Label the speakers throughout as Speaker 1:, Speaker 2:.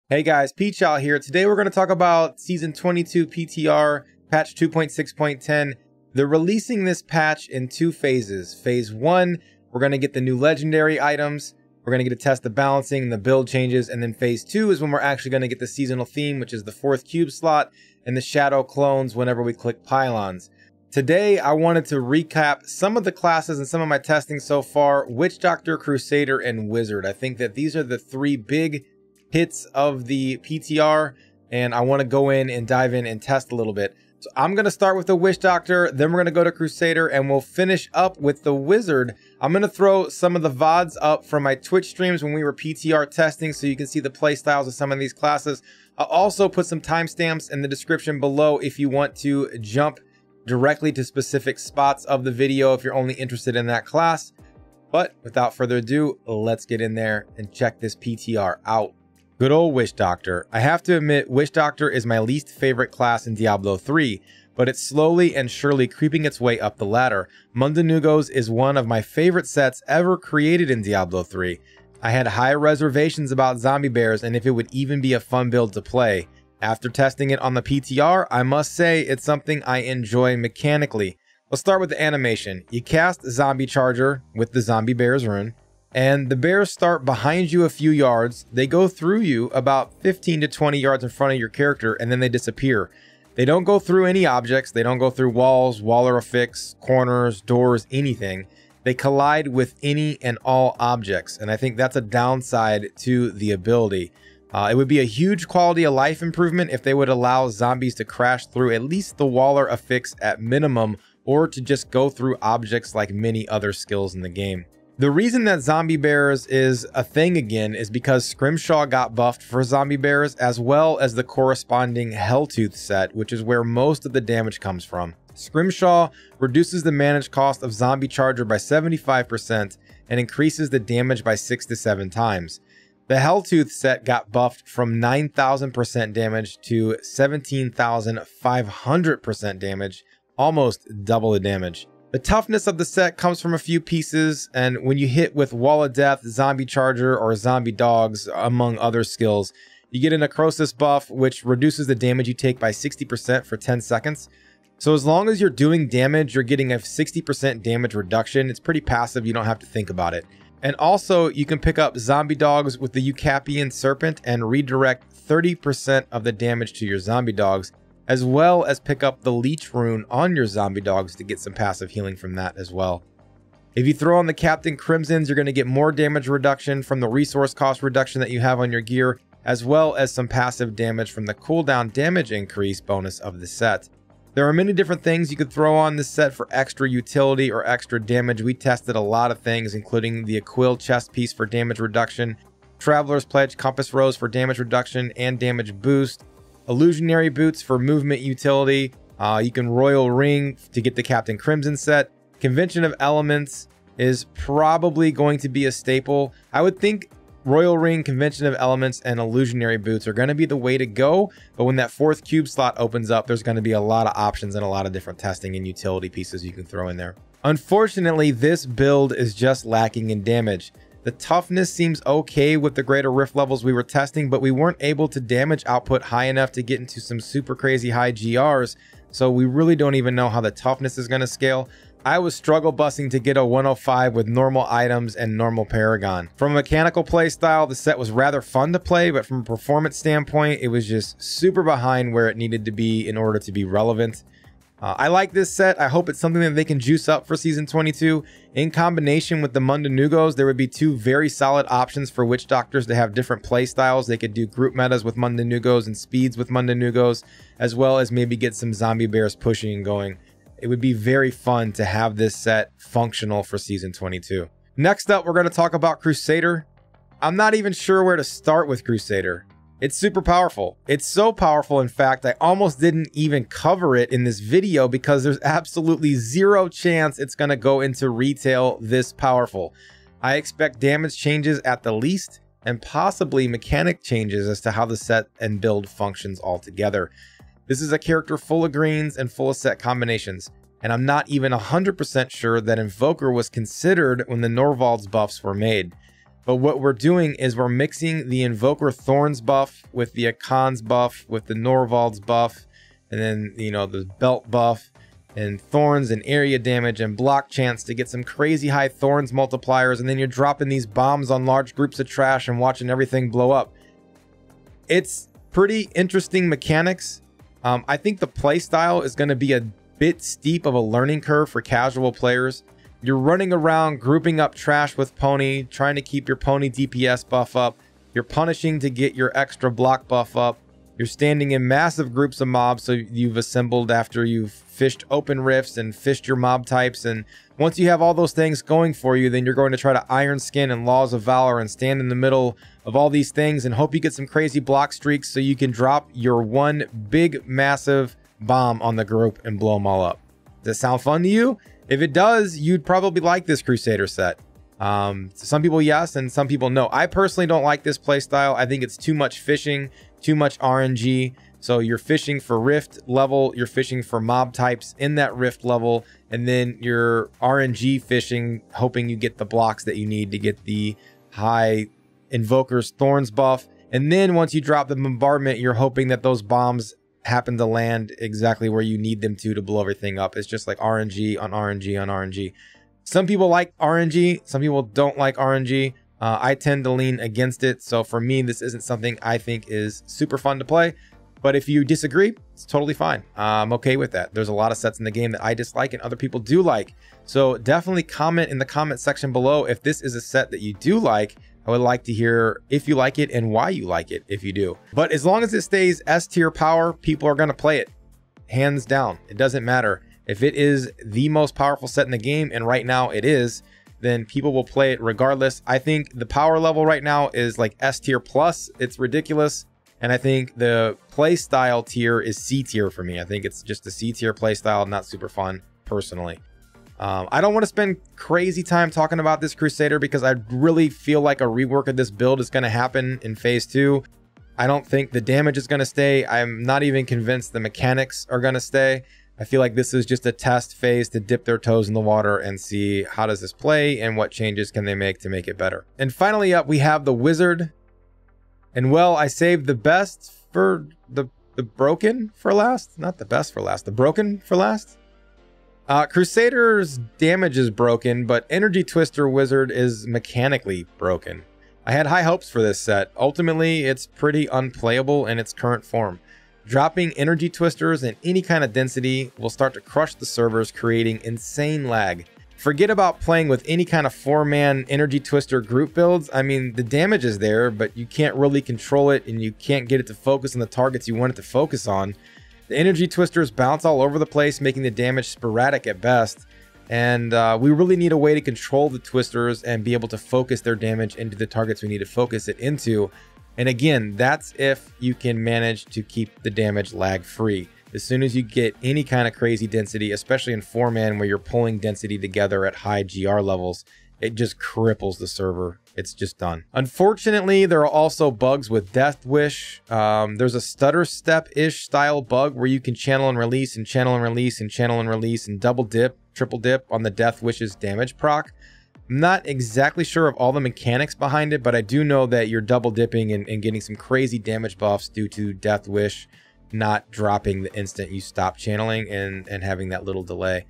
Speaker 1: Hey guys, ThaPchild here. Today we're going to talk about Season 22 PTR, patch 2.6.10. They're releasing this patch in two phases. Phase 1, we're going to get the new legendary items. We're going to get to test the balancing and the build changes. And then Phase 2 is when we're actually going to get the seasonal theme, which is the 4th cube slot and the shadow clones whenever we click pylons. Today, I wanted to recap some of the classes and some of my testing so far. Witch Doctor, Crusader, and Wizard. I think that these are the three big hits of the PTR, and I want to go in and dive in and test a little bit. So I'm going to start with the Witch Doctor, then we're going to go to Crusader, and we'll finish up with the Wizard. I'm going to throw some of the VODs up from my Twitch streams when we were PTR testing so you can see the playstyles of some of these classes. I'll also put some timestamps in the description below if you want to jump directly to specific spots of the video if you're only interested in that class. But without further ado, let's get in there and check this PTR out. Good old Witch Doctor. I have to admit, Witch Doctor is my least favorite class in Diablo 3, but it's slowly and surely creeping its way up the ladder. Mundunugos is one of my favorite sets ever created in Diablo 3. I had high reservations about zombie bears and if it would even be a fun build to play. After testing it on the PTR, I must say it's something I enjoy mechanically. Let's start with the animation. You cast Zombie Charger with the Zombie Bears rune, and the bears start behind you a few yards. They go through you about 15 to 20 yards in front of your character, and then they disappear. They don't go through any objects. They don't go through walls, wallerifics, corners, doors, anything. They collide with any and all objects, and I think that's a downside to the ability. It would be a huge quality of life improvement if they would allow zombies to crash through at least the wallerifics at minimum, or to just go through objects like many other skills in the game. The reason that zombie bears is a thing again is because Scrimshaw got buffed for zombie bears, as well as the corresponding Helltooth set, which is where most of the damage comes from. Scrimshaw reduces the manage cost of Zombie Charger by 75% and increases the damage by 6 to 7 times. The Helltooth set got buffed from 9,000% damage to 17,500% damage, almost double the damage. The toughness of the set comes from a few pieces, and when you hit with Wall of Death, Zombie Charger, or Zombie Dogs, among other skills, you get a Necrosis buff, which reduces the damage you take by 60% for 10 seconds. So as long as you're doing damage, you're getting a 60% damage reduction. It's pretty passive, you don't have to think about it. And also, you can pick up Zombie Dogs with the Eucapian Serpent and redirect 30% of the damage to your Zombie Dogs, as well as pick up the Leech rune on your Zombie Dogs to get some passive healing from that as well. If you throw on the Captain Crimsons, you're going to get more damage reduction from the resource cost reduction that you have on your gear, as well as some passive damage from the cooldown damage increase bonus of the set. There are many different things you could throw on this set for extra utility or extra damage. We tested a lot of things, including the Aquil chest piece for damage reduction, Traveler's Pledge Compass Rose for damage reduction and damage boost, Illusionary Boots for movement utility. You can Royal Ring to get the Captain Crimson set. Convention of Elements is probably going to be a staple. I would think Royal Ring, Convention of Elements, and Illusionary Boots are going to be the way to go. But when that 4th cube slot opens up, there's going to be a lot of options and a lot of different testing and utility pieces you can throw in there. Unfortunately, this build is just lacking in damage. The toughness seems okay with the greater rift levels we were testing, but we weren't able to damage output high enough to get into some super crazy high GRs, so we really don't even know how the toughness is going to scale. I was struggle busing to get a 105 with normal items and normal Paragon. From a mechanical playstyle, the set was rather fun to play, but from a performance standpoint, it was just super behind where it needed to be in order to be relevant. I like this set. I hope it's something that they can juice up for Season 22. In combination with the Mundunugos, there would be two very solid options for Witch Doctors to have different play styles. They could do group metas with Mundunugos and speeds with Mundunugos, as well as maybe get some zombie bears pushing and going. It would be very fun to have this set functional for Season 22. Next up, we're going to talk about Crusader. I'm not even sure where to start with Crusader. It's super powerful. It's so powerful, in fact, I almost didn't even cover it in this video because there's absolutely zero chance it's going to go into retail this powerful. I expect damage changes at the least, and possibly mechanic changes as to how the set and build functions altogether. This is a character full of greens and full of set combinations, and I'm not even 100% sure that Invoker was considered when the Norvald's buffs were made. But what we're doing is we're mixing the Invoker Thorns buff with the Akan's buff, with the Norvald's buff, and then, you know, the belt buff, and Thorns and area damage and block chance to get some crazy high Thorns multipliers. And then you're dropping these bombs on large groups of trash and watching everything blow up. It's pretty interesting mechanics. I think the playstyle is going to be a bit steep of a learning curve for casual players. You're running around grouping up trash with Pony, trying to keep your Pony DPS buff up. You're punishing to get your extra block buff up. You're standing in massive groups of mobs, so you've assembled after you've fished open rifts and fished your mob types. And once you have all those things going for you, then you're going to try to Iron Skin and Laws of Valor and stand in the middle of all these things and hope you get some crazy block streaks so you can drop your one big massive bomb on the group and blow them all up. Does that sound fun to you? If it does, you'd probably like this Crusader set. Some people yes, and some people no. I personally don't like this playstyle. I think it's too much fishing, too much RNG. So you're fishing for rift level, you're fishing for mob types in that rift level, and then you're RNG fishing, hoping you get the blocks that you need to get the high Invoker's Thorns buff. And then once you drop the bombardment, you're hoping that those bombs happen to land exactly where you need them to blow everything up. It's just like RNG on RNG on RNG. Some people like RNG, some people don't like RNG. I tend to lean against it. So for me, this isn't something I think is super fun to play. But if you disagree, it's totally fine. I'm okay with that. There's a lot of sets in the game that I dislike and other people do like. So definitely comment in the comment section below if this is a set that you do like. I would like to hear if you like it and why you like it if you do. But as long as it stays S tier power, people are going to play it. Hands down. It doesn't matter. If it is the most powerful set in the game, and right now it is, then people will play it regardless. I think the power level right now is like S tier plus. It's ridiculous. And I think the play style tier is C tier for me. I think it's just a C tier play style, not super fun personally. I don't want to spend crazy time talking about this Crusader because I really feel like a rework of this build is going to happen in phase 2. I don't think the damage is going to stay. I'm not even convinced the mechanics are going to stay. I feel like this is just a test phase to dip their toes in the water and see how does this play and what changes can they make to make it better. And finally up, we have the Wizard. And well, I saved the best for the broken for last. Not the best for last, the broken for last. Crusader's damage is broken, but Energy Twister Wizard is mechanically broken. I had high hopes for this set. Ultimately, it's pretty unplayable in its current form. Dropping Energy Twisters in any kind of density will start to crush the servers, creating insane lag. Forget about playing with any kind of 4-man Energy Twister group builds. I mean, the damage is there, but you can't really control it and you can't get it to focus on the targets you want it to focus on. The Energy Twisters bounce all over the place, making the damage sporadic at best. And we really need a way to control the Twisters and be able to focus their damage into the targets we need to focus it into. And again, that's if you can manage to keep the damage lag free. As soon as you get any kind of crazy density, especially in 4-man where you're pulling density together at high GR levels, it just cripples the server. It's just done. Unfortunately, there are also bugs with Death Wish. There's a stutter step-ish style bug where you can channel and release and channel and release and channel and release and double dip, triple dip on the Death Wish's damage proc. I'm not exactly sure of all the mechanics behind it, but I do know that you're double dipping and getting some crazy damage buffs due to Death Wish not dropping the instant you stop channeling and having that little delay.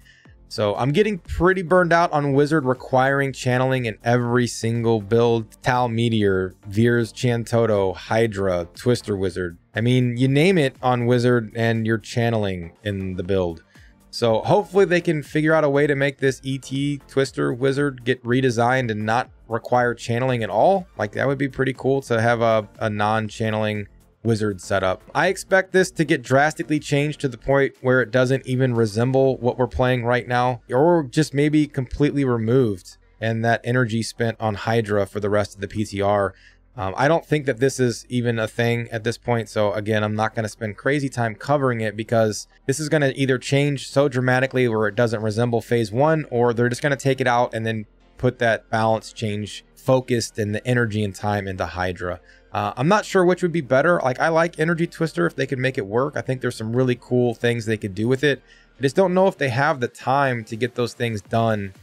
Speaker 1: So I'm getting pretty burned out on Wizard requiring channeling in every single build. Tal Meteor, Veer's Chantoto, Hydra, Twister Wizard. I mean, you name it on Wizard and you're channeling in the build. So hopefully they can figure out a way to make this ET Twister Wizard get redesigned and not require channeling at all. Like, that would be pretty cool to have a non-channeling Wizard setup. I expect this to get drastically changed to the point where it doesn't even resemble what we're playing right now, or just maybe completely removed and that energy spent on Hydra for the rest of the PTR. I don't think that this is even a thing at this point. So again, I'm not going to spend crazy time covering it because this is going to either change so dramatically where it doesn't resemble phase 1, or they're just going to take it out and then put that balance change focused and the energy and time into Hydra. I'm not sure which would be better. Like, I like Energy Twister if they could make it work. I think there's some really cool things they could do with it. I just don't know if they have the time to get those things done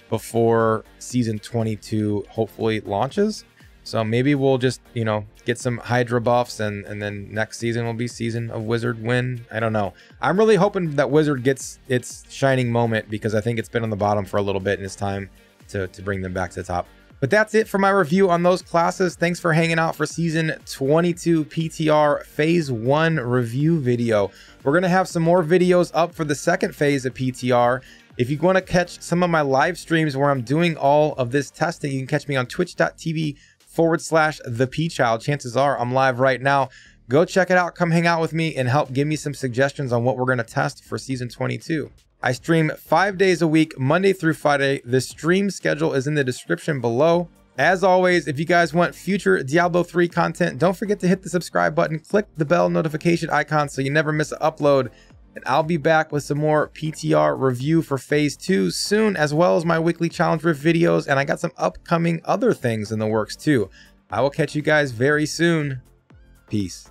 Speaker 1: before season 22 hopefully launches. So maybe we'll just, you know, get some Hydra buffs and then next season will be Season of Wizard win. I don't know. I'm really hoping that Wizard gets its shining moment because I think it's been on the bottom for a little bit and it's time to bring them back to the top. But that's it for my review on those classes. Thanks for hanging out for Season 22 PTR Phase 1 review video. We're going to have some more videos up for the second phase of PTR. If you want to catch some of my live streams where I'm doing all of this testing, you can catch me on twitch.tv/ThaPchild. Chances are I'm live right now. Go check it out. Come hang out with me and help give me some suggestions on what we're going to test for Season 22. I stream 5 days a week, Monday through Friday. The stream schedule is in the description below. As always, if you guys want future Diablo 3 content, don't forget to hit the subscribe button, click the bell notification icon so you never miss an upload. And I'll be back with some more PTR review for Phase 2 soon, as well as my weekly challenge rift videos. And I got some upcoming other things in the works too. I will catch you guys very soon. Peace.